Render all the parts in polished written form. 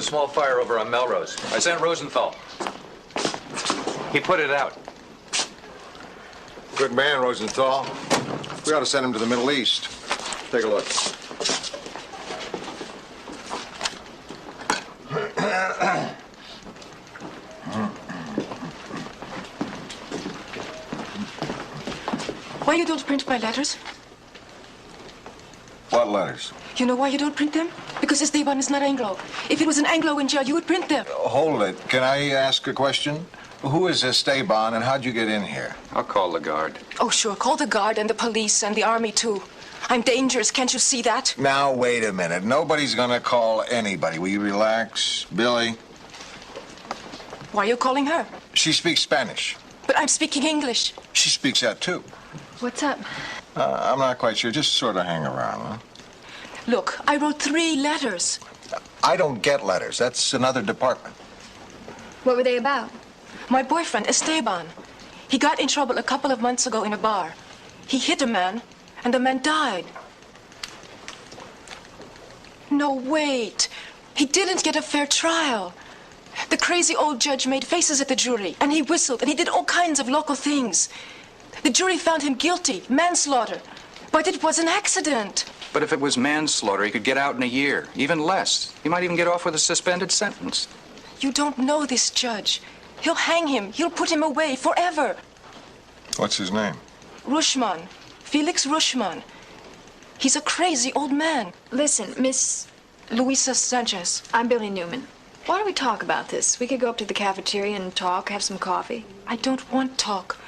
small fire over on Melrose. I sent Rosenthal. He put it out. Good man, Rosenthal. We ought to send him to the Middle East. Take a look. Why you don't print my letters? What letters? You know why you don't print them? Because Esteban is not Anglo. If it was an Anglo in jail, you would print them. Hold it. Can I ask a question? Who is Esteban and how'd you get in here? I'll call the guard. Oh, sure. Call the guard and the police and the army, too. I'm dangerous. Can't you see that? Now, wait a minute. Nobody's gonna call anybody. Will you relax? Billy? Why are you calling her? She speaks Spanish. But I'm speaking English. She speaks that, too. What's up? I'm not quite sure. Just sort of hang around, huh? Look, I wrote 3 letters. I don't get letters. That's another department. What were they about? My boyfriend, Esteban. He got in trouble a couple of months ago in a bar. He hit a man, and the man died. No, wait. He didn't get a fair trial. The crazy old judge made faces at the jury, and he whistled, and he did all kinds of local things. The jury found him guilty, manslaughter. But it was an accident. But if it was manslaughter, he could get out in a year, even less. He might even get off with a suspended sentence. You don't know this judge. He'll hang him. He'll put him away forever. What's his name? Rushman. Felix Rushman. He's a crazy old man. Listen, Miss... Luisa Sanchez. I'm Billy Newman. Why don't we talk about this? We could go up to the cafeteria and talk, have some coffee. I don't want talk.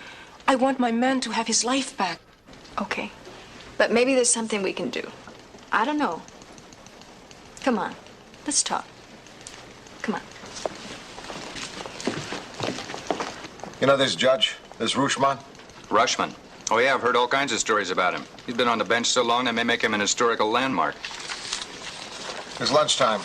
I want my man to have his life back. Okay. But maybe there's something we can do. I don't know. Come on. Let's talk. Come on. You know this judge? This Rushman? Rushman? Oh, yeah, I've heard all kinds of stories about him. He's been on the bench so long they may make him an historical landmark. It's lunchtime.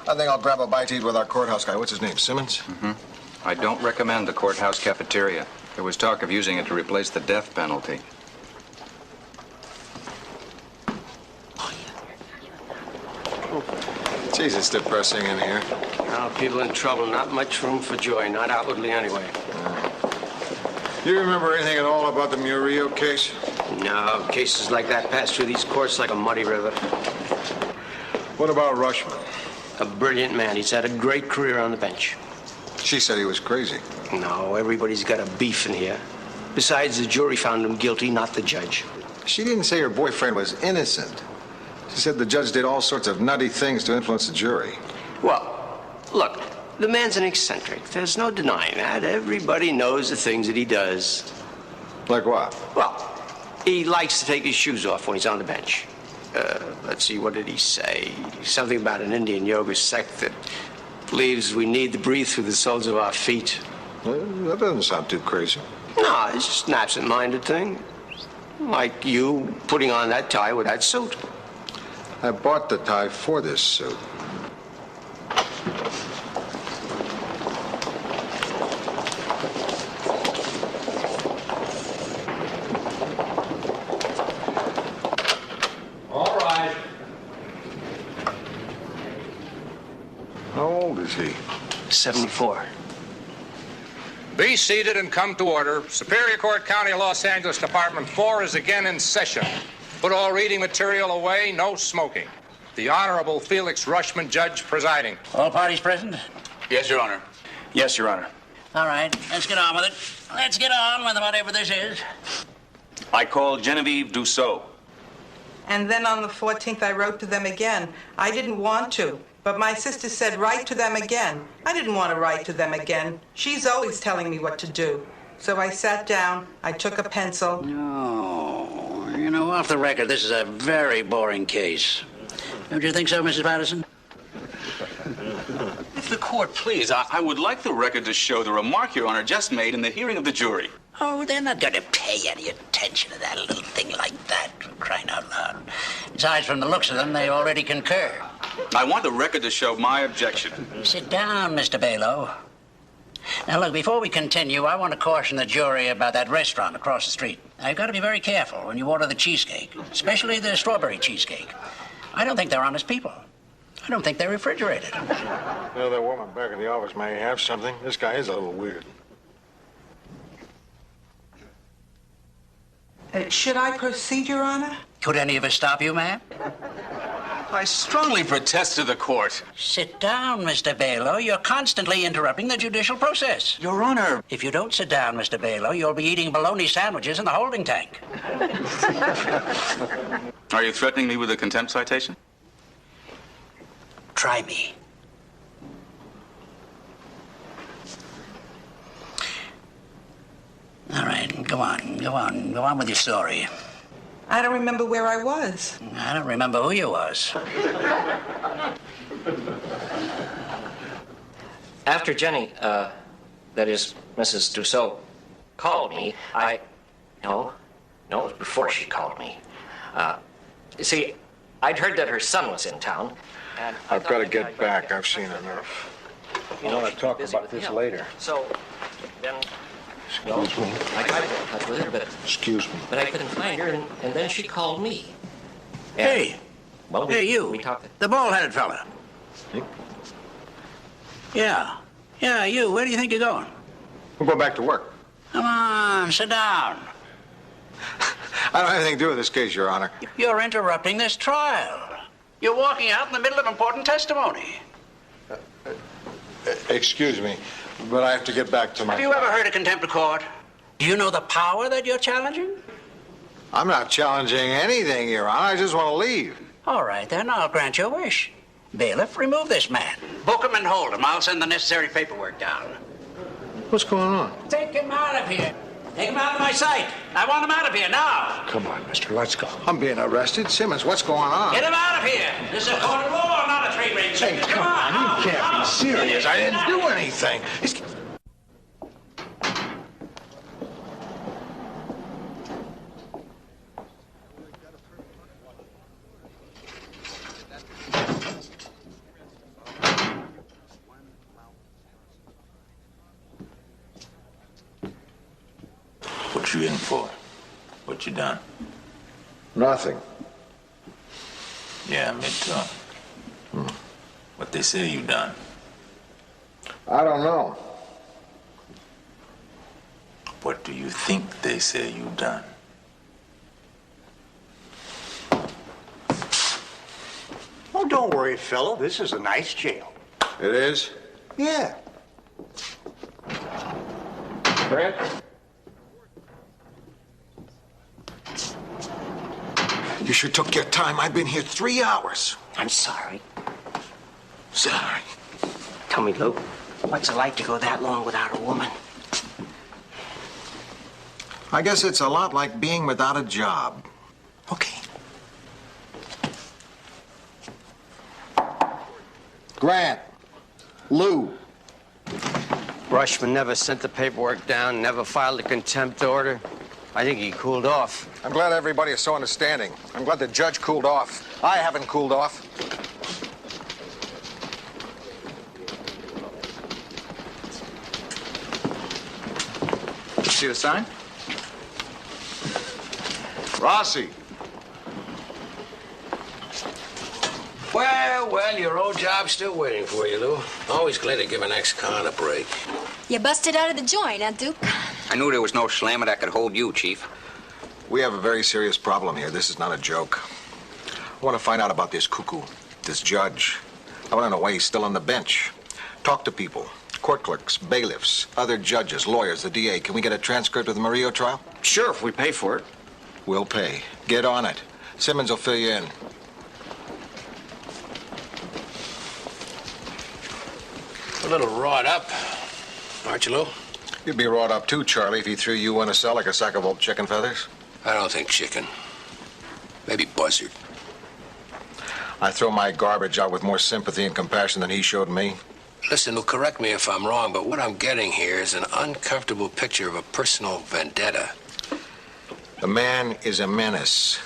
I think I'll grab a bite to eat with our courthouse guy. What's his name, Simmons? Mm-hmm. I don't recommend the courthouse cafeteria. There was talk of using it to replace the death penalty. Jeez, it's depressing in here. Now, people in trouble, not much room for joy, not outwardly anyway. You remember anything at all about the Murillo case? No, cases like that pass through these courts like a muddy river. What about Rushman? A brilliant man. He's had a great career on the bench. She said he was crazy. No, everybody's got a beef in here. Besides, the jury found him guilty, not the judge. She didn't say her boyfriend was innocent. She said the judge did all sorts of nutty things to influence the jury. Well, look, the man's an eccentric. There's no denying that. Everybody knows the things that he does. Like what? Well, he likes to take his shoes off when he's on the bench. Let's see, what did he say? Something about an Indian yoga sect that believes we need to breathe through the soles of our feet. That doesn't sound too crazy. No, it's just an absent-minded thing. Like you putting on that tie with that suit. I bought the tie for this suit. All right. How old is he? 74. Be seated and come to order. Superior Court, County of Los Angeles, Department 4 is again in session. Put all reading material away, no smoking. The Honorable Felix Rushman, Judge, presiding. All parties present? Yes, Your Honor. Yes, Your Honor. All right, let's get on with it. Let's get on with whatever this is. I call Genevieve Dussault. And then on the 14th, I wrote to them again. I didn't want to, but my sister said, write to them again. I didn't want to write to them again. She's always telling me what to do. So I sat down, I took a pencil. No, you know, off the record, this is a very boring case. Don't you think so, Mrs. Patterson? If the court please, I would like the record to show the remark Your Honor just made in the hearing of the jury. Oh, they're not going to pay any attention to that little thing like that, for crying out loud. Besides, from the looks of them, they already concur. I want the record to show my objection. Sit down, Mr. Balo. Now, look, before we continue, I want to caution the jury about that restaurant across the street. Now, you've got to be very careful when you order the cheesecake, especially the strawberry cheesecake. I don't think they're honest people. I don't think they're refrigerated. You know, that woman back in the office may have something. This guy is a little weird. Should I proceed, Your Honor? Could any of us stop you, ma'am? I strongly protest to the court. Sit down, Mr. Balo. You're constantly interrupting the judicial process. Your Honor. If you don't sit down, Mr. Balo, you'll be eating bologna sandwiches in the holding tank. Are you threatening me with a contempt citation? Try me. All right, go on with your story. I don't remember where I was. I don't remember who you was. After Jenny, that is, Mrs. Dussault, called me, No, it was before she called me. You see, I'd heard that her son was in town, and I've got to get back. I've seen enough. I want to talk about this later. So, then... Excuse me. I tried to get in touch with her, Excuse me. but I couldn't find her, and then she called me. Hey. Well, Hey, you. We talked. The bald-headed fella. Yeah, you. Where do you think you're going? We'll go back to work. Come on, sit down. I don't have anything to do with this case, Your Honor. You're interrupting this trial. You're walking out in the middle of important testimony. Excuse me, but I have to get back to my... Have you ever heard of contempt of court? Do you know the power that you're challenging? I'm not challenging anything, Your Honor. I just want to leave. All right, then I'll grant your wish. Bailiff, remove this man. Book him and hold him. I'll send the necessary paperwork down. What's going on? Take him out of here. Take him out of my sight. I want him out of here now. Come on, mister, let's go. I'm being arrested. Simmons, what's going on? Get him out of here. This is a court of law, not a three-ring circus. Hey, come on. You can't be serious. I didn't do anything. What you in for? What you done? Nothing. Yeah, me too. What they say you done? I don't know. What do you think they say you done? Oh, don't worry, fellow. This is a nice jail. It is? Yeah. Grant? You sure took your time. I've been here 3 hours. I'm sorry. Sorry. Tell me, Lou, what's it like to go that long without a woman? I guess it's a lot like being without a job. Okay. Grant. Lou. Rushman never sent the paperwork down, never filed a contempt order. I think he cooled off. I'm glad everybody is so understanding. I'm glad the judge cooled off. I haven't cooled off. See the sign? Rossi. Well, your old job's still waiting for you, Lou. Always glad to give an ex-con a break. You busted out of the joint, huh, Duke? I knew there was no slammer that could hold you, Chief. We have a very serious problem here. This is not a joke. I want to find out about this cuckoo, this judge. I want to know why he's still on the bench. Talk to people, court clerks, bailiffs, other judges, lawyers, the DA. Can we get a transcript of the Murillo trial? Sure, if we pay for it. We'll pay. Get on it. Simmons will fill you in. A little wrought up, aren't you, Lou? You'd be wrought up too, Charlie, if he threw you in a cell like a sack of old chicken feathers. I don't think chicken. Maybe buzzard. I throw my garbage out with more sympathy and compassion than he showed me. Listen, Lou, correct me if I'm wrong, but what I'm getting here is an uncomfortable picture of a personal vendetta. The man is a menace.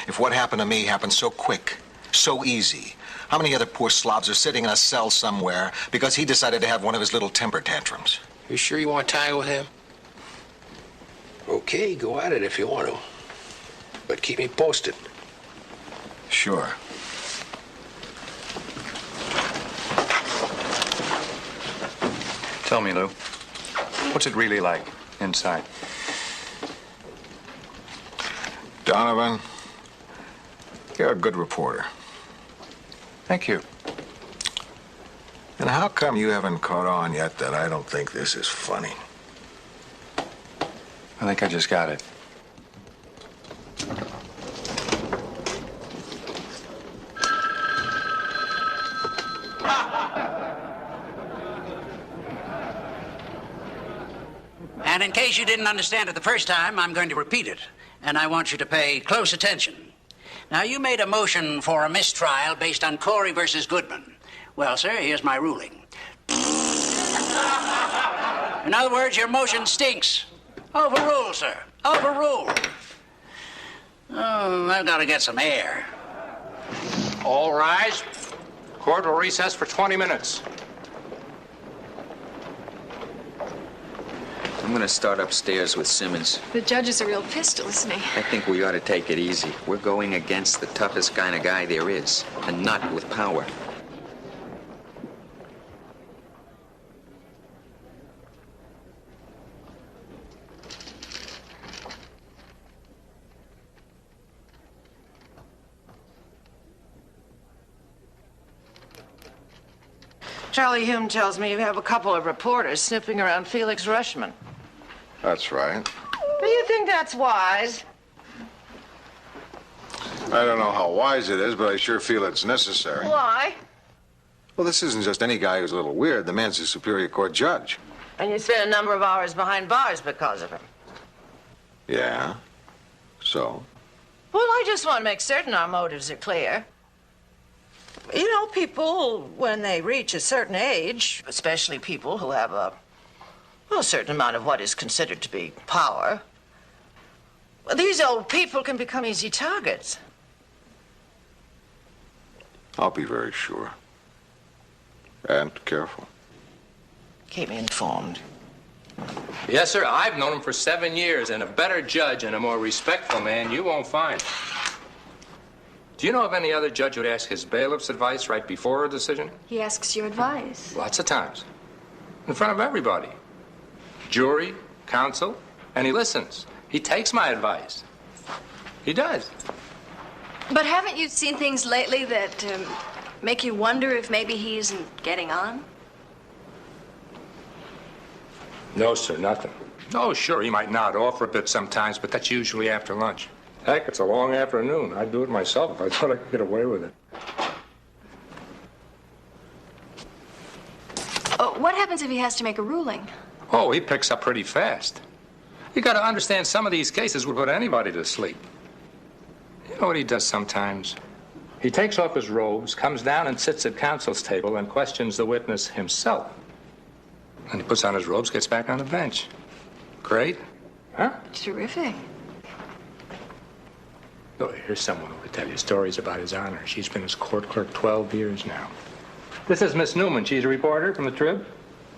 If what happened to me happened so quick, so easy, how many other poor slobs are sitting in a cell somewhere because he decided to have one of his little temper tantrums? You sure you want to tangle with him? Okay, go at it if you want to. But keep me posted. Sure. Tell me, Lou, what's it really like inside? Donovan, you're a good reporter. Thank you. And how come you haven't caught on yet that I don't think this is funny? I think I just got it. And in case you didn't understand it the first time, I'm going to repeat it. And I want you to pay close attention. Now, you made a motion for a mistrial based on Corey versus Goodman. Well, sir, here's my ruling. In other words, your motion stinks. Overruled, sir. Overruled. Oh, I've got to get some air. All rise. Court will recess for 20 minutes. I'm gonna start upstairs with Simmons. The judge is a real pistol, isn't he? I think we ought to take it easy. We're going against the toughest kind of guy there is, and not with power. Charlie Hume tells me you have a couple of reporters sniffing around Felix Rushman. That's right. Do you think that's wise? I don't know how wise it is, but I sure feel it's necessary. Why? Well, this isn't just any guy who's a little weird. The man's a Superior Court judge. And you spent a number of hours behind bars because of him. Yeah? So? Well, I just want to make certain our motives are clear. You know, people, when they reach a certain age, especially people who have a certain amount of what is considered to be power, these old people can become easy targets. I'll be very sure. And careful. Keep me informed. Yes, sir. I've known him for 7 years, and a better judge and a more respectful man you won't find. Do you know of any other judge who'd ask his bailiff's advice right before a decision? He asks your advice. Lots of times. In front of everybody. Jury, counsel, and he listens. He takes my advice. He does. But haven't you seen things lately that make you wonder if maybe he isn't getting on? No, sir, nothing. Oh, sure, he might nod off a bit sometimes, but that's usually after lunch. Heck, it's a long afternoon. I'd do it myself if I thought I could get away with it. What happens if he has to make a ruling? Oh, he picks up pretty fast. You got to understand, some of these cases would put anybody to sleep. You know what he does sometimes? He takes off his robes, comes down and sits at counsel's table and questions the witness himself. And he puts on his robes, gets back on the bench. Great, huh? Terrific. Oh, here's someone who could tell you stories about his honor. She's been his court clerk 12 years now. This is Miss Newman. She's a reporter from the Trib.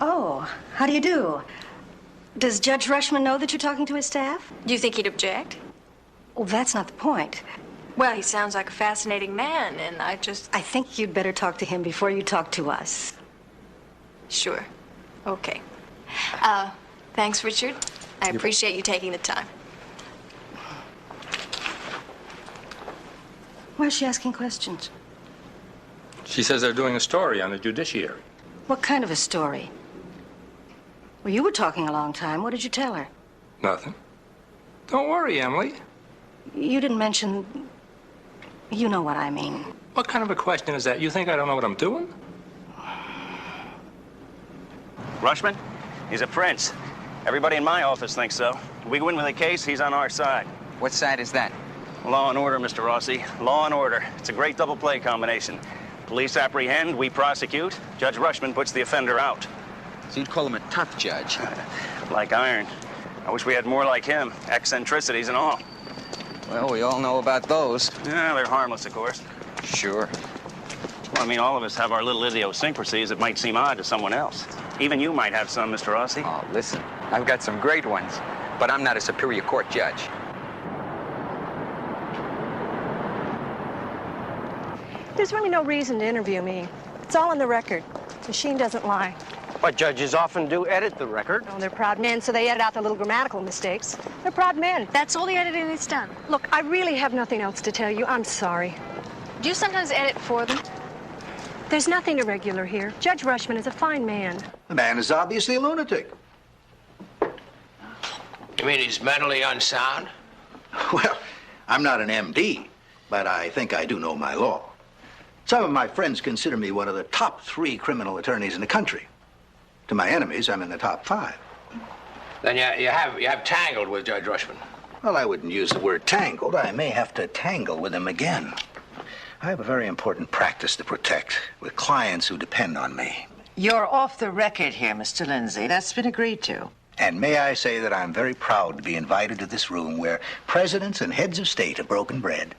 Oh, how do you do? Does Judge Rushman know that you're talking to his staff? Do you think he'd object? Well, that's not the point. Well, he sounds like a fascinating man, and I think you'd better talk to him before you talk to us. Sure. Okay. Thanks, Richard. I appreciate you taking the time. Why is she asking questions? She says they're doing a story on the judiciary. What kind of a story? Well, you were talking a long time. What did you tell her? Nothing. Don't worry, Emily. You didn't mention... You know what I mean. What kind of a question is that? You think I don't know what I'm doing? Rushman? He's a prince. Everybody in my office thinks so. If we win with the case, he's on our side. What side is that? Law and order, Mr. Rossi. Law and order. It's a great double play combination. Police apprehend, we prosecute. Judge Rushman puts the offender out. So you'd call him a tough judge? Like iron. I wish we had more like him. Eccentricities and all. Well, we all know about those. Yeah, they're harmless, of course. Sure. Well, I mean, all of us have our little idiosyncrasies that might seem odd to someone else. Even you might have some, Mr. Rossi. Oh, listen, I've got some great ones, but I'm not a Superior Court judge. There's really no reason to interview me. It's all on the record. The machine doesn't lie. What judges often do, edit the record. Oh, they're proud men, so they edit out the little grammatical mistakes. They're proud men. That's all the editing that's done. Look, I really have nothing else to tell you. I'm sorry. Do you sometimes edit for them? There's nothing irregular here. Judge Rushman is a fine man. The man is obviously a lunatic. You mean he's mentally unsound? Well, I'm not an MD, but I think I do know my law. Some of my friends consider me one of the top 3 criminal attorneys in the country. To my enemies, I'm in the top 5. Then you have tangled with Judge Rushman. Well, I wouldn't use the word tangled. I may have to tangle with him again. I have a very important practice to protect with clients who depend on me. You're off the record here, Mr. Lindsay. That's been agreed to. And may I say that I'm very proud to be invited to this room where presidents and heads of state have broken bread.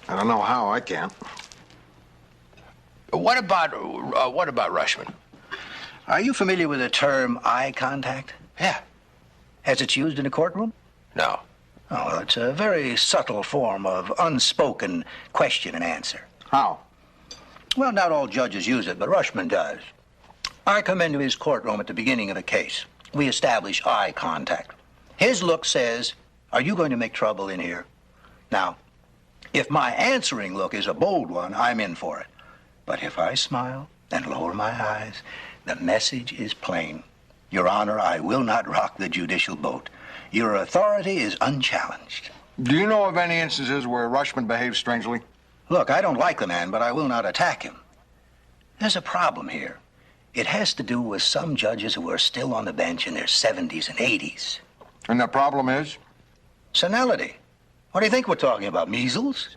I don't know how I can't. What about Rushman? Are you familiar with the term eye contact? Yeah. As it's used in a courtroom? No. Oh, well, it's a very subtle form of unspoken question and answer. How? Well, not all judges use it, but Rushman does. I come into his courtroom at the beginning of a case. We establish eye contact. His look says, "Are you going to make trouble in here?" Now, if my answering look is a bold one, I'm in for it. But if I smile and lower my eyes, the message is plain. Your Honor, I will not rock the judicial boat. Your authority is unchallenged. Do you know of any instances where Rushman behaved strangely? Look, I don't like the man, but I will not attack him. There's a problem here. It has to do with some judges who are still on the bench in their 70s and 80s. And the problem is? Senility. What do you think we're talking about, measles?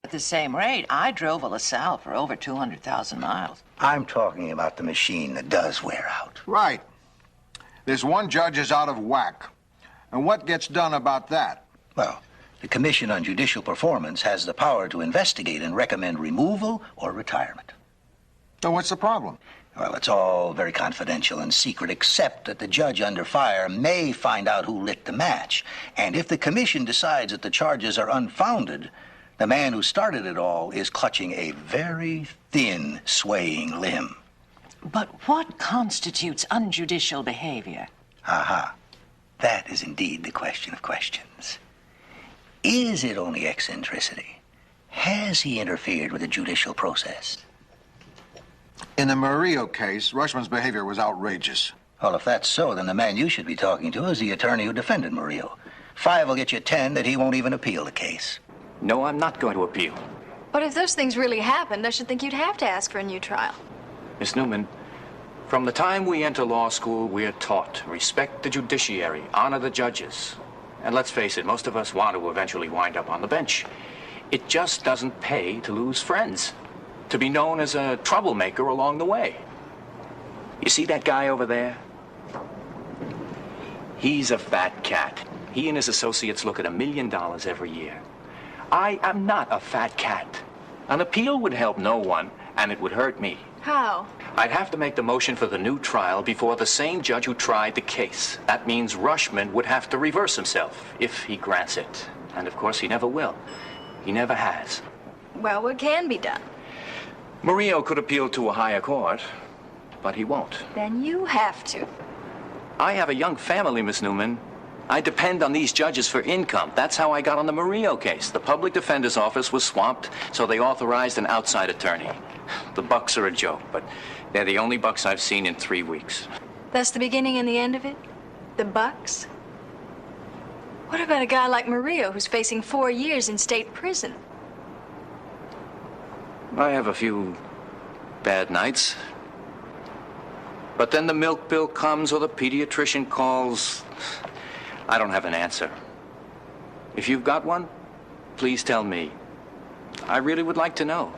At the same rate, I drove a LaSalle for over 200,000 miles. I'm talking about the machine that does wear out. Right. This one judge is out of whack. And what gets done about that? Well, the Commission on Judicial Performance has the power to investigate and recommend removal or retirement. So what's the problem? Well, it's all very confidential and secret, except that the judge under fire may find out who lit the match. And if the Commission decides that the charges are unfounded, the man who started it all is clutching a very thin, swaying limb. But what constitutes unjudicial behavior? Aha. That is indeed the question of questions. Is it only eccentricity? Has he interfered with the judicial process? In the Murillo case, Rushman's behavior was outrageous. Well, if that's so, then the man you should be talking to is the attorney who defended Murillo. 5 will get you 10 that he won't even appeal the case. No, I'm not going to appeal. But if those things really happened, I should think you'd have to ask for a new trial. Miss Newman, from the time we enter law school, we're taught to respect the judiciary, honor the judges. And let's face it, most of us want to eventually wind up on the bench. It just doesn't pay to lose friends, to be known as a troublemaker along the way. You see that guy over there? He's a fat cat. He and his associates look at $1 million every year. I am not a fat cat. An appeal would help no one, and it would hurt me. How? I'd have to make the motion for the new trial before the same judge who tried the case. That means Rushman would have to reverse himself, if he grants it. And of course, he never will. He never has. Well, what can be done? Murillo could appeal to a higher court, but he won't. Then you have to. I have a young family, Miss Newman. I depend on these judges for income. That's how I got on the Murillo case. The public defender's office was swamped, so they authorized an outside attorney. The bucks are a joke, but they're the only bucks I've seen in 3 weeks. That's the beginning and the end of it? The bucks? What about a guy like Murillo who's facing 4 years in state prison? I have a few bad nights. But then the milk bill comes or the pediatrician calls. I don't have an answer. If you've got one, please tell me. I really would like to know.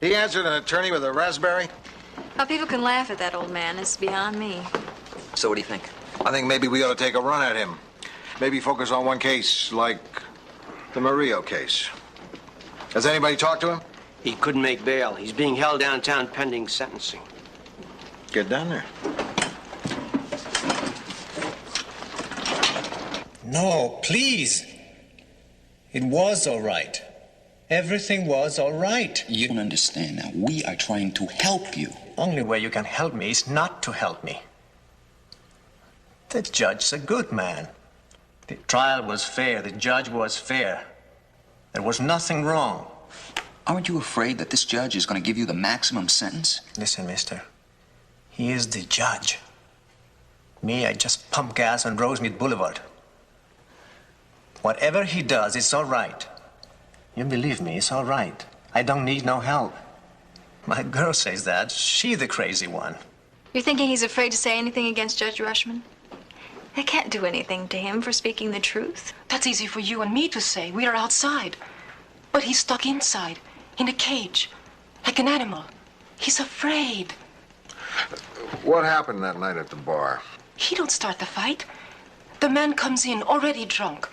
He answered an attorney with a raspberry? How people can laugh at that old man is beyond me. So what do you think? I think maybe we ought to take a run at him. Maybe focus on one case, like the Murillo case. Has anybody talked to him? He couldn't make bail. He's being held downtown pending sentencing. Get down there. No, please. It was all right. Everything was all right. You don't understand now. We are trying to help you. Only way you can help me is not to help me. The judge's a good man. The trial was fair. The judge was fair. There was nothing wrong. Aren't you afraid that this judge is going to give you the maximum sentence? Listen, mister. He is the judge. Me, I just pump gas on Rosemead Boulevard. Whatever he does, it's all right. You believe me, it's all right. I don't need no help. My girl says that. She's the crazy one. You're thinking he's afraid to say anything against Judge Rushman? They can't do anything to him for speaking the truth. That's easy for you and me to say. We are outside. But he's stuck inside, in a cage, like an animal. He's afraid. What happened that night at the bar? He don't start the fight. The man comes in already drunk.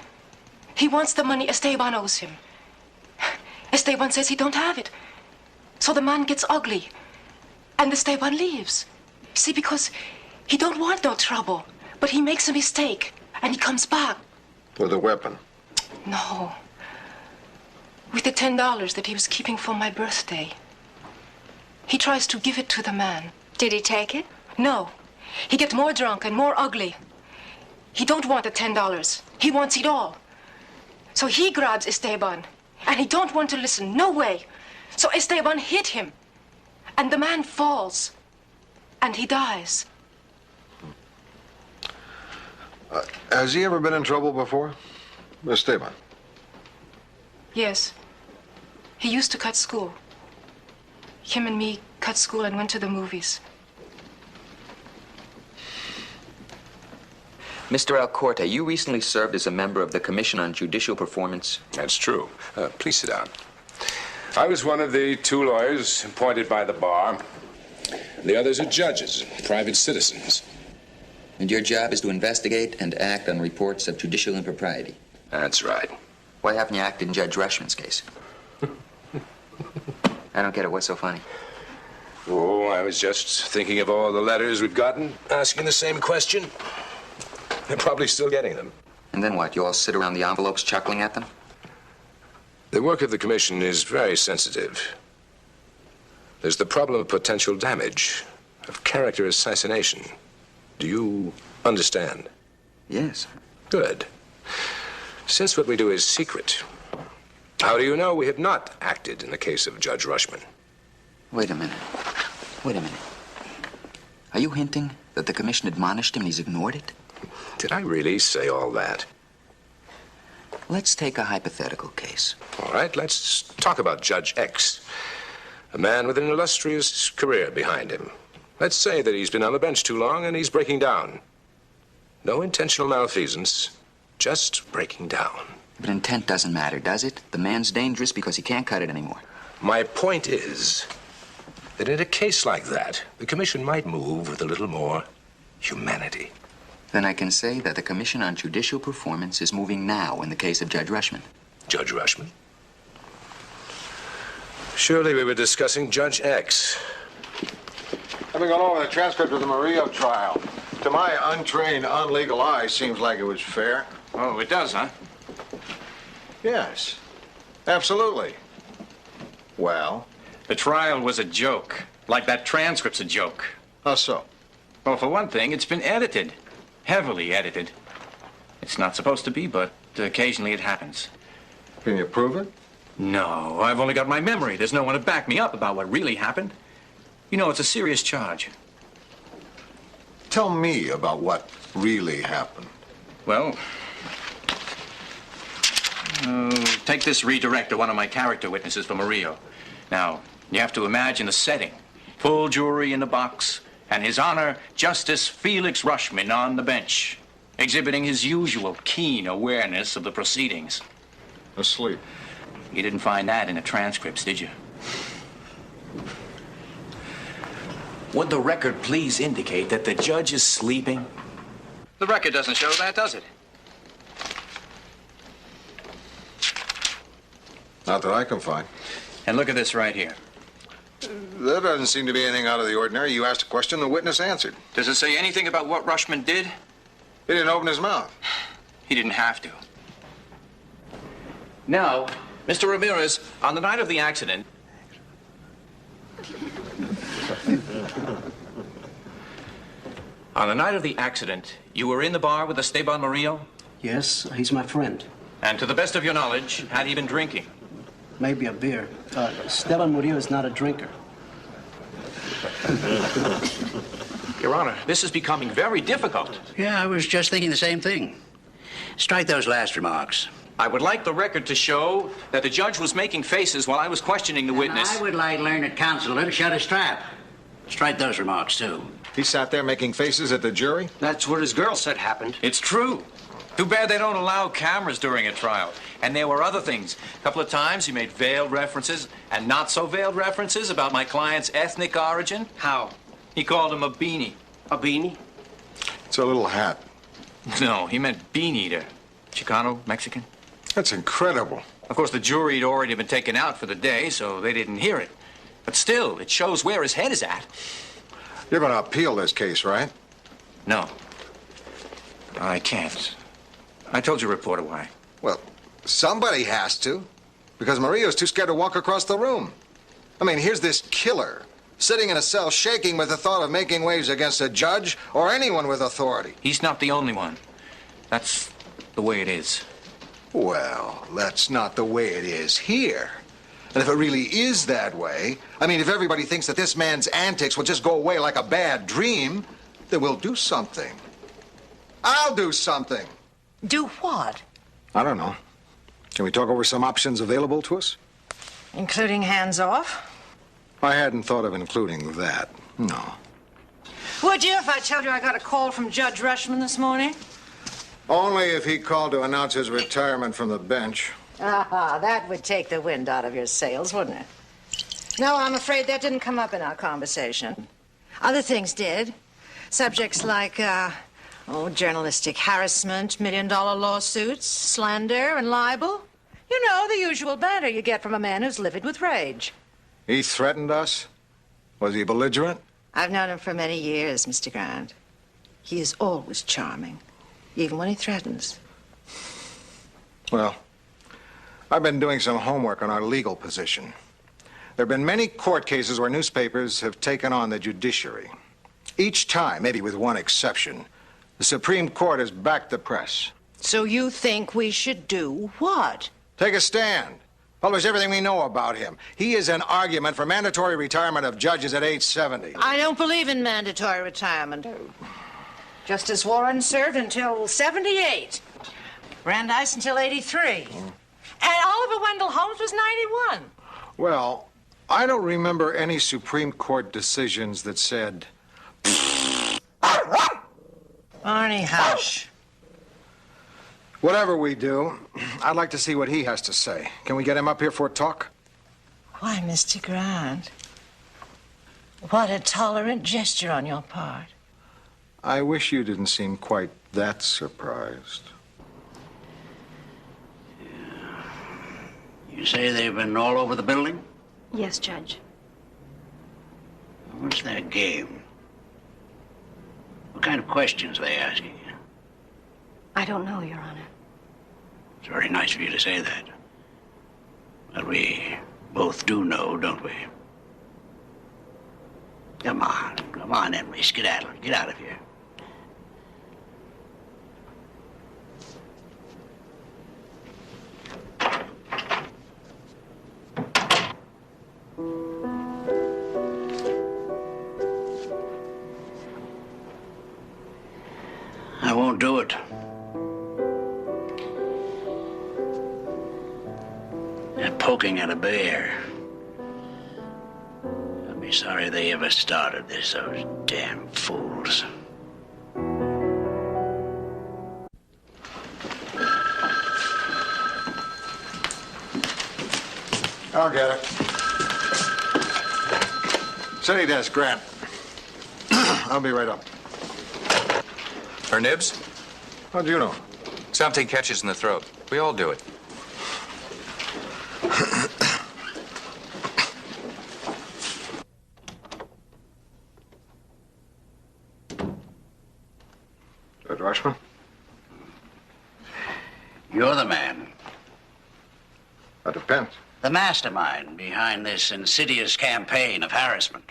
He wants the money Esteban owes him. Esteban says he don't have it. So the man gets ugly. And Esteban leaves. See, because he don't want no trouble. But he makes a mistake. And he comes back. With a weapon? No. With the $10 that he was keeping for my birthday. He tries to give it to the man. Did he take it? No. He gets more drunk and more ugly. He don't want the $10. He wants it all. So he grabs Esteban. And he don't want to listen. No way. So Esteban hit him. And the man falls. And he dies. Has he ever been in trouble before? Esteban? Yes. He used to cut school. Him and me cut school and went to the movies. Mr. Alcorte, you recently served as a member of the Commission on Judicial Performance. That's true. Please sit down. I was one of the 2 lawyers appointed by the bar. The others are judges, private citizens. And your job is to investigate and act on reports of judicial impropriety. That's right. Why haven't you acted in Judge Rushman's case? I don't get it. What's so funny? Oh, I was just thinking of all the letters we've gotten asking the same question. They're probably still getting them. And then what? You all sit around the envelopes chuckling at them? The work of the commission is very sensitive. There's the problem of potential damage, of character assassination. Do you understand? Yes. Good. Since what we do is secret, how do you know we have not acted in the case of Judge Rushman? Wait a minute. Wait a minute. Are you hinting that the commission admonished him and he's ignored it? Did I really say all that? Let's take a hypothetical case. All right, let's talk about Judge X, a man with an illustrious career behind him. Let's say that he's been on the bench too long and he's breaking down. No intentional malfeasance, just breaking down. But intent doesn't matter, does it? The man's dangerous because he can't cut it anymore. My point is that in a case like that, the commission might move with a little more humanity. Then I can say that the Commission on Judicial Performance is moving now in the case of Judge Rushman. Judge Rushman? Surely we were discussing Judge X. Having gone over the transcript of the Murillo trial, to my untrained, unlegal eye, seems like it was fair. Oh, it does, huh? Yes, absolutely. Well? The trial was a joke, like that transcript's a joke. How so? Well, for one thing, it's been edited. Heavily edited. It's not supposed to be, but occasionally it happens. Can you prove it? No, I've only got my memory. There's no one to back me up about what really happened. You know, it's a serious charge. Tell me about what really happened. Well, take this redirect to one of my character witnesses for Murillo. Now, you have to imagine the setting. Full jury in the box, and His Honor Justice Felix Rushman on the bench, exhibiting his usual keen awareness of the proceedings. Asleep. You didn't find that in the transcripts, did you? Would the record please indicate that the judge is sleeping? The record doesn't show that, does it? Not that I can find. And look at this right here. There doesn't seem to be anything out of the ordinary. You asked a question, the witness answered. Does it say anything about what Rushman did? He didn't open his mouth. He didn't have to. Now, Mr. Ramirez, on the night of the accident... On the night of the accident, you were in the bar with Esteban Murillo? Yes, he's my friend. And to the best of your knowledge, had he been drinking? Maybe a beer. Esteban Murillo is not a drinker. Your Honor, this is becoming very difficult. Yeah, I was just thinking the same thing. Strike those last remarks. I would like the record to show that the judge was making faces while I was questioning the witness. I would like learned counselor to shut his trap. Strike those remarks, too. He sat there making faces at the jury? That's what his girl said happened. It's true. Too bad they don't allow cameras during a trial. And there were other things. A couple of times he made veiled references and not so veiled references about my client's ethnic origin. How? He called him a beanie. A beanie? It's a little hat. No, he meant bean eater. Chicano, Mexican. That's incredible. Of course, the jury had already been taken out for the day, so they didn't hear it. But still, it shows where his head is at. You're going to appeal this case, right? No. I can't. I told your reporter why. Well, somebody has to, because Murillo's too scared to walk across the room. I mean, here's this killer sitting in a cell shaking with the thought of making waves against a judge or anyone with authority. He's not the only one. That's the way it is. Well, that's not the way it is here. And if it really is that way, I mean, if everybody thinks that this man's antics will just go away like a bad dream, then we'll do something. I'll do something. Do what? I don't know. Can we talk over some options available to us? Including hands off? I hadn't thought of including that. No. Would you if I told you I got a call from Judge Rushman this morning? Only if he called to announce his retirement from the bench. Ah, that would take the wind out of your sails, wouldn't it? No, I'm afraid that didn't come up in our conversation. Other things did. Subjects like, journalistic harassment, million-dollar lawsuits, slander, and libel. You know, the usual banter you get from a man who's livid with rage. He threatened us? Was he belligerent? I've known him for many years, Mr. Grant. He is always charming, even when he threatens. Well, I've been doing some homework on our legal position. There have been many court cases where newspapers have taken on the judiciary. Each time, maybe with one exception, the Supreme Court has backed the press. So you think we should do what? Take a stand. Publish everything we know about him. He is an argument for mandatory retirement of judges at age 70. I don't believe in mandatory retirement. Justice Warren served until 78. Brandeis until 83. And Oliver Wendell Holmes was 91. Well, I don't remember any Supreme Court decisions that said... Barney, hush. Whatever we do, I'd like to see what he has to say. Can we get him up here for a talk? Why, Mr. Grant? What a tolerant gesture on your part. I wish you didn't seem quite that surprised. You say they've been all over the building? Yes, Judge. What's their game? What kind of questions are they asking you? I don't know, Your Honor. It's very nice of you to say that. But we both do know, don't we? Come on, Emily, skedaddle. Get out of here. I won't do it. They're poking at a bear. I'll be sorry they ever started this, those damn fools. I'll get it. City desk, Grant. I'll be right up. Her nibs? How'd you know? Something catches in the throat. We all do it. Judge Rushman? You're the man. That depends. The mastermind behind this insidious campaign of harassment.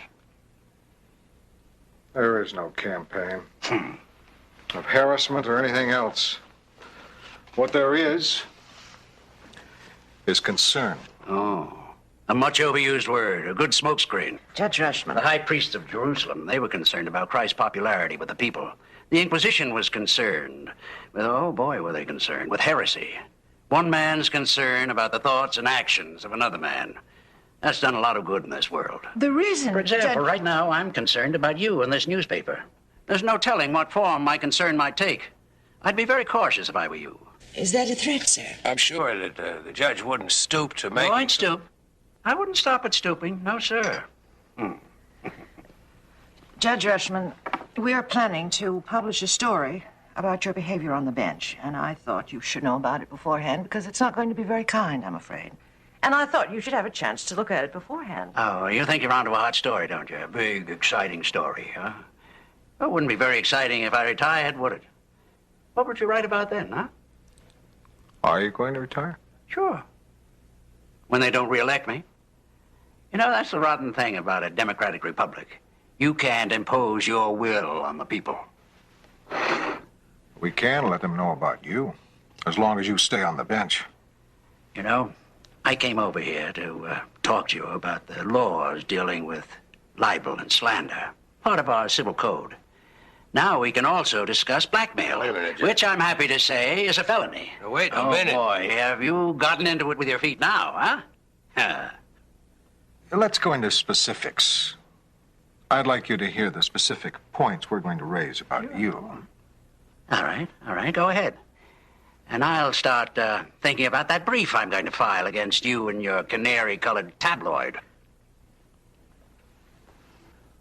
There is no campaign of harassment or anything else. What there is concern. Oh, a much overused word, a good smokescreen. Judge Rushman. The high priests of Jerusalem, they were concerned about Christ's popularity with the people. The Inquisition was concerned with, oh boy, were they concerned, with heresy. One man's concern about the thoughts and actions of another man. That's done a lot of good in this world. The reason, For example, Judge... right now I'm concerned about you and this newspaper. There's no telling what form my concern might take. I'd be very cautious if I were you. Is that a threat, sir? I'm sure that the judge wouldn't stoop to make... No, I'd stoop. I wouldn't stop at stooping. No, sir. Judge Rushman, we are planning to publish a story about your behavior on the bench, and I thought you should know about it beforehand because it's not going to be very kind, I'm afraid. And I thought you should have a chance to look at it beforehand. Oh, you think you're onto a hot story, don't you? A big, exciting story, huh? Well, it wouldn't be very exciting if I retired, would it? What would you write about then, huh? Are you going to retire? Sure. When they don't reelect me. You know, that's the rotten thing about a democratic republic. You can't impose your will on the people. We can let them know about you, as long as you stay on the bench. You know, I came over here to talk to you about the laws dealing with libel and slander, part of our civil code. Now we can also discuss blackmail, Wait a minute, Judge. which I'm happy to say is a felony. Now, wait a minute. Oh, boy, have you gotten into it with your feet now, huh? Let's go into specifics. I'd like you to hear the specific points we're going to raise about you. All right, go ahead. And I'll start thinking about that brief I'm going to file against you and your canary-colored tabloid.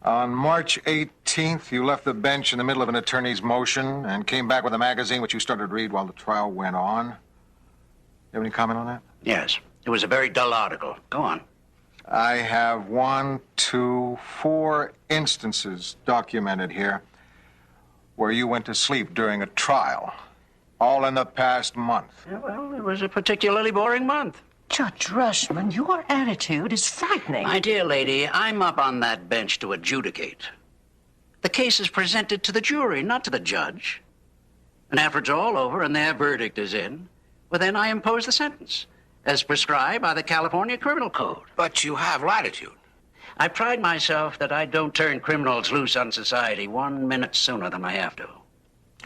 On March 18th, you left the bench in the middle of an attorney's motion and came back with a magazine which you started to read while the trial went on. You have any comment on that? Yes, it was a very dull article. Go on. I have 4 instances documented here where you went to sleep during a trial, all in the past month. Yeah, well, it was a particularly boring month. Judge Rushman, your attitude is frightening. My dear lady, I'm up on that bench to adjudicate. The case is presented to the jury, not to the judge. And after it's all over and their verdict is in, well, then I impose the sentence, as prescribed by the California Criminal Code. But you have latitude. I pride myself that I don't turn criminals loose on society 1 minute sooner than I have to.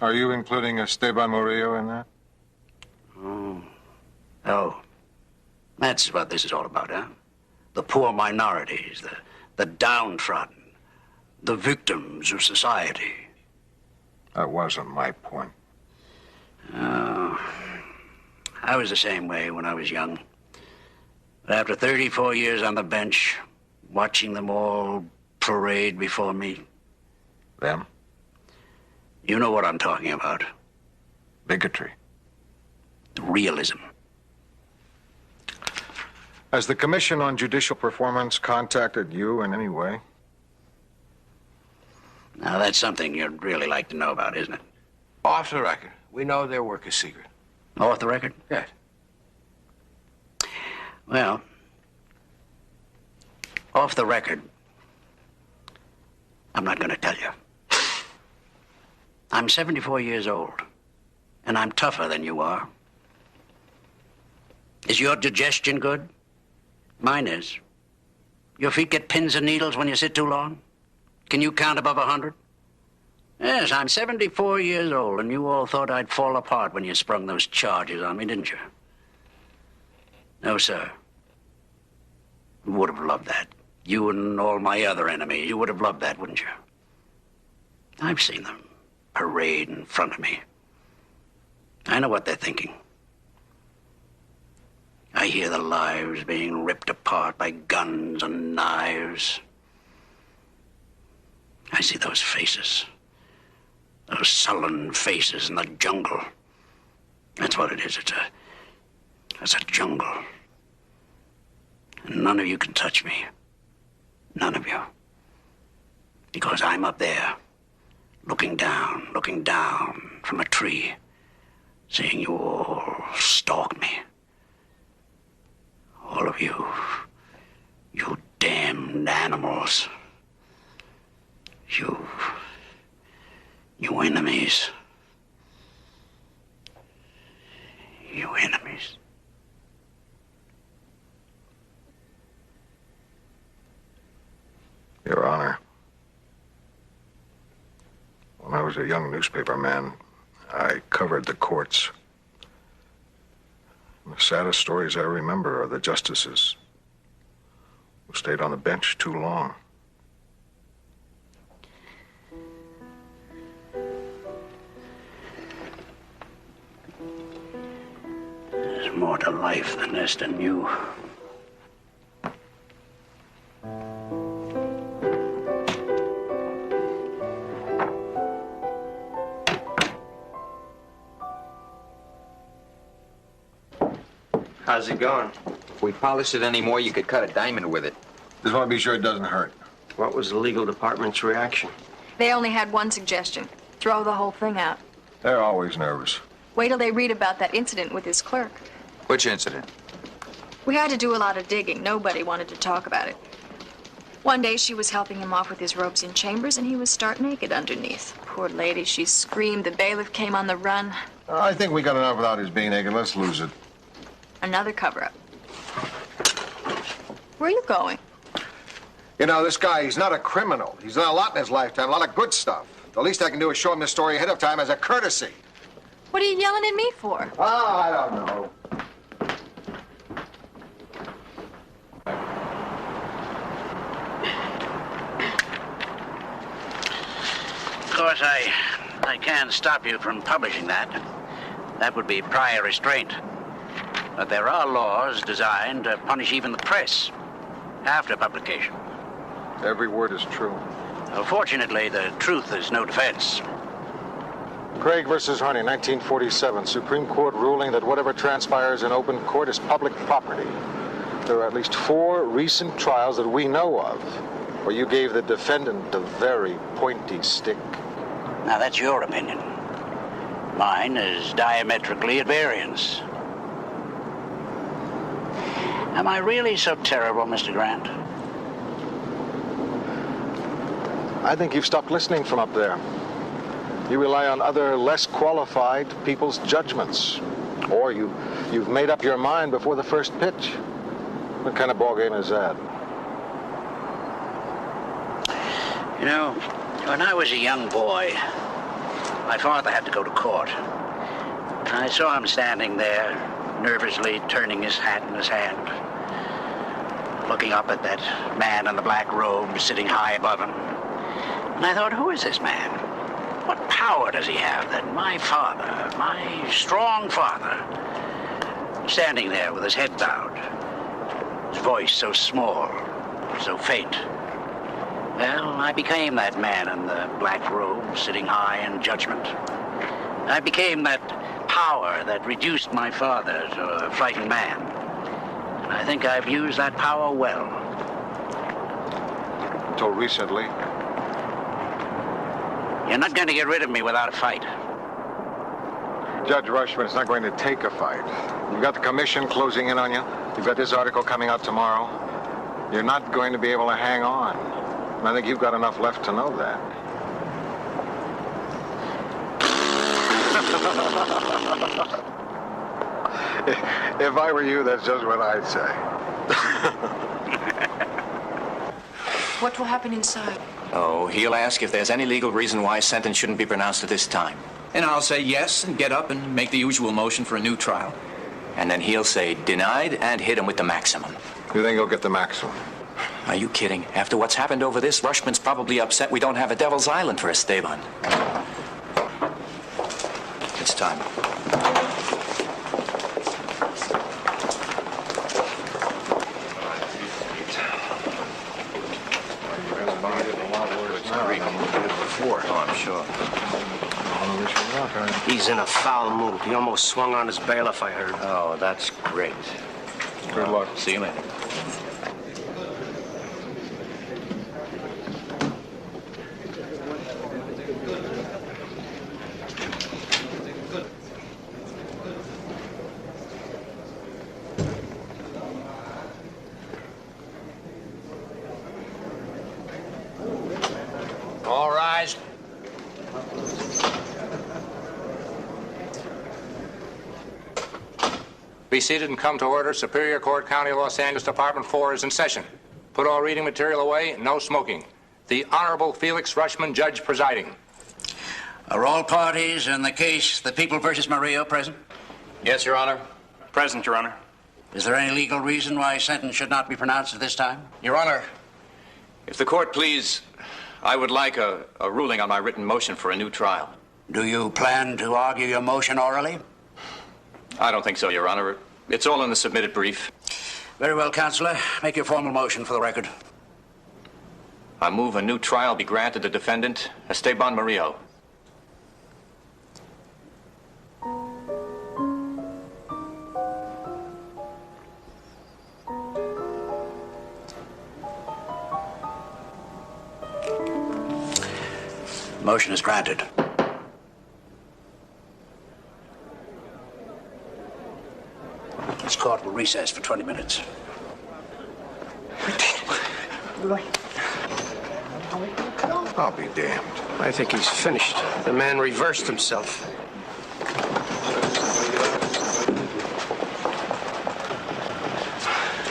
Are you including Esteban Murillo in that? Oh. That's what this is all about, huh? The poor minorities, the downtrodden, the victims of society. That wasn't my point. Oh, I was the same way when I was young. But after 34 years on the bench, watching them all parade before me. Them? You know what I'm talking about. Bigotry. Realism. Has the Commission on Judicial Performance contacted you in any way? Now, that's something you'd really like to know about, isn't it? Off the record. We know their work is secret. Off the record? Yes. Well, off the record, I'm not going to tell you. I'm 74 years old, and I'm tougher than you are. Is your digestion good? Mine is. Your feet get pins and needles when you sit too long? Can you count above 100? Yes, I'm 74 years old, and you all thought I'd fall apart when you sprung those charges on me, didn't you? No, sir. You would have loved that. You and all my other enemies, you would have loved that, wouldn't you? I've seen them parade in front of me. I know what they're thinking. I hear the lives being ripped apart by guns and knives. I see those faces. Those sullen faces in the jungle. That's what it is. It's a jungle. And none of you can touch me. None of you. Because I'm up there, looking down from a tree, seeing you all stalk me. All of you, you damned animals. You enemies. You enemies. Your Honor, when I was a young newspaper man, I covered the courts. The saddest stories I remember are the justices who stayed on the bench too long. There's more to life than this than you. How's it going? If we polished it any more, you could cut a diamond with it. Just want to be sure it doesn't hurt. What was the legal department's reaction? They only had one suggestion. Throw the whole thing out. They're always nervous. Wait till they read about that incident with his clerk. Which incident? We had to do a lot of digging. Nobody wanted to talk about it. One day she was helping him off with his ropes in chambers, and he was stark naked underneath. Poor lady, she screamed. The bailiff came on the run. I think we got enough without his being naked. Let's lose it. Another cover-up. Where are you going? You know, this guy, he's not a criminal. He's done a lot in his lifetime, a lot of good stuff. The least I can do is show him this story ahead of time as a courtesy. What are you yelling at me for? Oh, I don't know. Of course, I can't stop you from publishing that. That would be prior restraint. But there are laws designed to punish even the press after publication. Every word is true. Fortunately, the truth is no defense. Craig versus Harney, 1947. Supreme Court ruling that whatever transpires in open court is public property. There are at least 4 recent trials that we know of where you gave the defendant a very pointy stick. Now, that's your opinion. Mine is diametrically at variance. Am I really so terrible, Mr. Grant? I think you've stopped listening from up there. You rely on other, less qualified people's judgments. Or you've made up your mind before the first pitch. What kind of ballgame is that? You know, when I was a young boy, my father had to go to court. I saw him standing there, nervously turning his hat in his hand, looking up at that man in the black robe sitting high above him. And I thought, who is this man? What power does he have that my father, my strong father, standing there with his head bowed, his voice so small, so faint? Well, I became that man in the black robe sitting high in judgment. I became that power that reduced my father to a frightened man. And I think I've used that power well. Until recently. You're not going to get rid of me without a fight. Judge Rushman, it's not going to take a fight. You've got the commission closing in on you. You've got this article coming out tomorrow. You're not going to be able to hang on. And I think you've got enough left to know that. If I were you, that's just what I'd say. What will happen inside? Oh, he'll ask if there's any legal reason why a sentence shouldn't be pronounced at this time. And I'll say yes and get up and make the usual motion for a new trial. And then he'll say denied and hit him with the maximum. You think he'll get the maximum? Are you kidding? After what's happened over this, Rushman's probably upset we don't have a Devil's Island for Esteban. It's time. Oh, I'm sure. He's in a foul mood. He almost swung on his bailiff, I heard. Oh, that's great. Good luck. See you later. All rise. Be seated and come to order. Superior Court, County of Los Angeles, Department 4 is in session. Put all reading material away, no smoking. The Honorable Felix Rushman, Judge presiding. Are all parties in the case the People versus Murillo present? Yes, Your Honor. Present, Your Honor. Is there any legal reason why sentence should not be pronounced at this time? Your Honor, if the court please, I would like a ruling on my written motion for a new trial. Do you plan to argue your motion orally? I don't think so, Your Honor. It's all in the submitted brief. Very well, Counselor. Make your formal motion for the record. I move a new trial be granted the defendant, Esteban Murillo. Motion is granted. This court will recess for 20 minutes. I'll be damned. I think he's finished. The man reversed himself.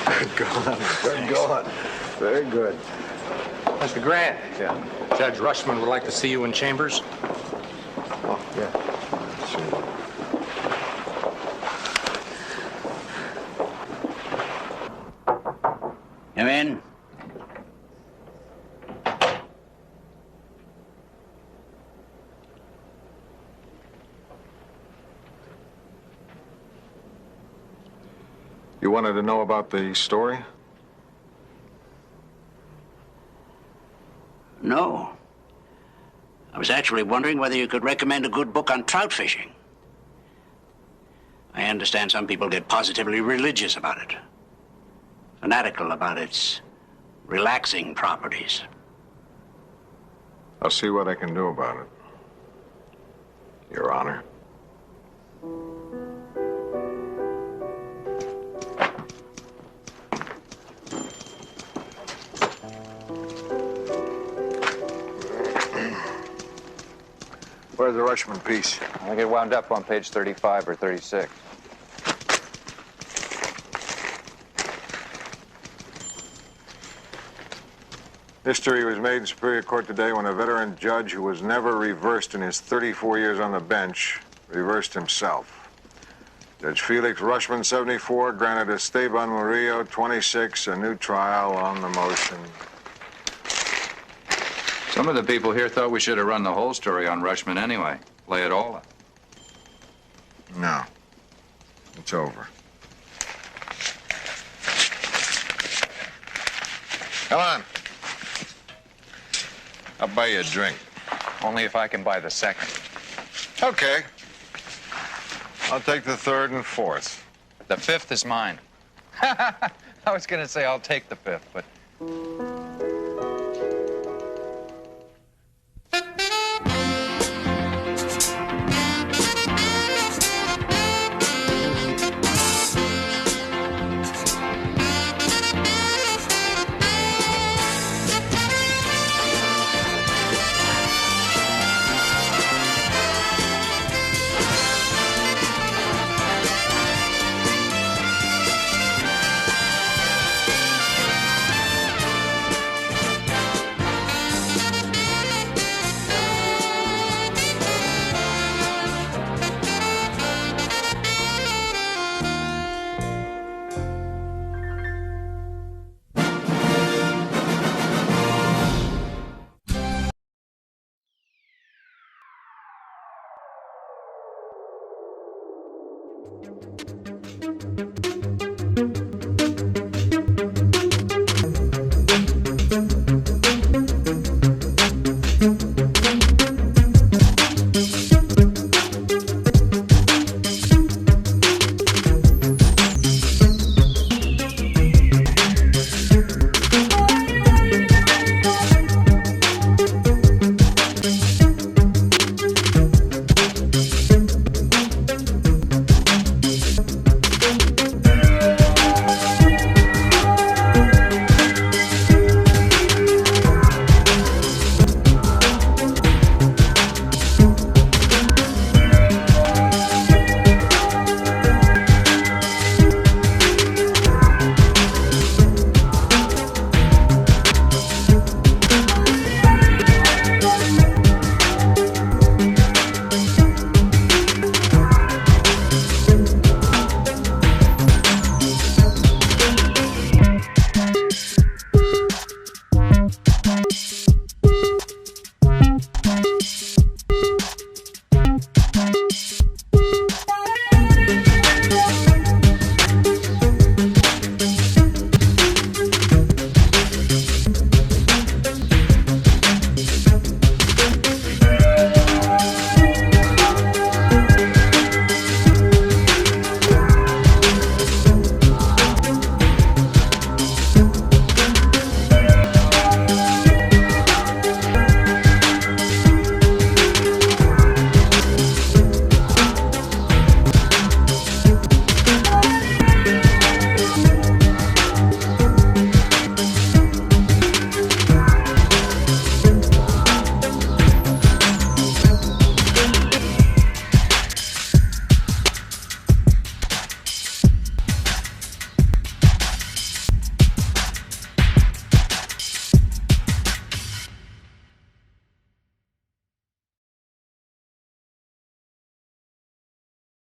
Good going. Good going. Very good. Mr. Grant. Yeah. Judge Rushman would like to see you in chambers. Oh, yeah. Come in. You wanted to know about the story? No. I was actually wondering whether you could recommend a good book on trout fishing. I understand some people get positively religious about it, fanatical about its relaxing properties. I'll see what I can do about it, Your Honor. Where's the Rushman piece? I think it wound up on page 35 or 36. History was made in Superior Court today when a veteran judge who was never reversed in his 34 years on the bench reversed himself. Judge Felix Rushman, 74, granted Esteban Murillo, 26, a new trial on the motion. Some of the people here thought we should have run the whole story on Rushman anyway. Lay it all out. No. It's over. Come on. I'll buy you a drink. Only if I can buy the second. Okay. I'll take the third and fourth. The fifth is mine. I was going to say I'll take the fifth, but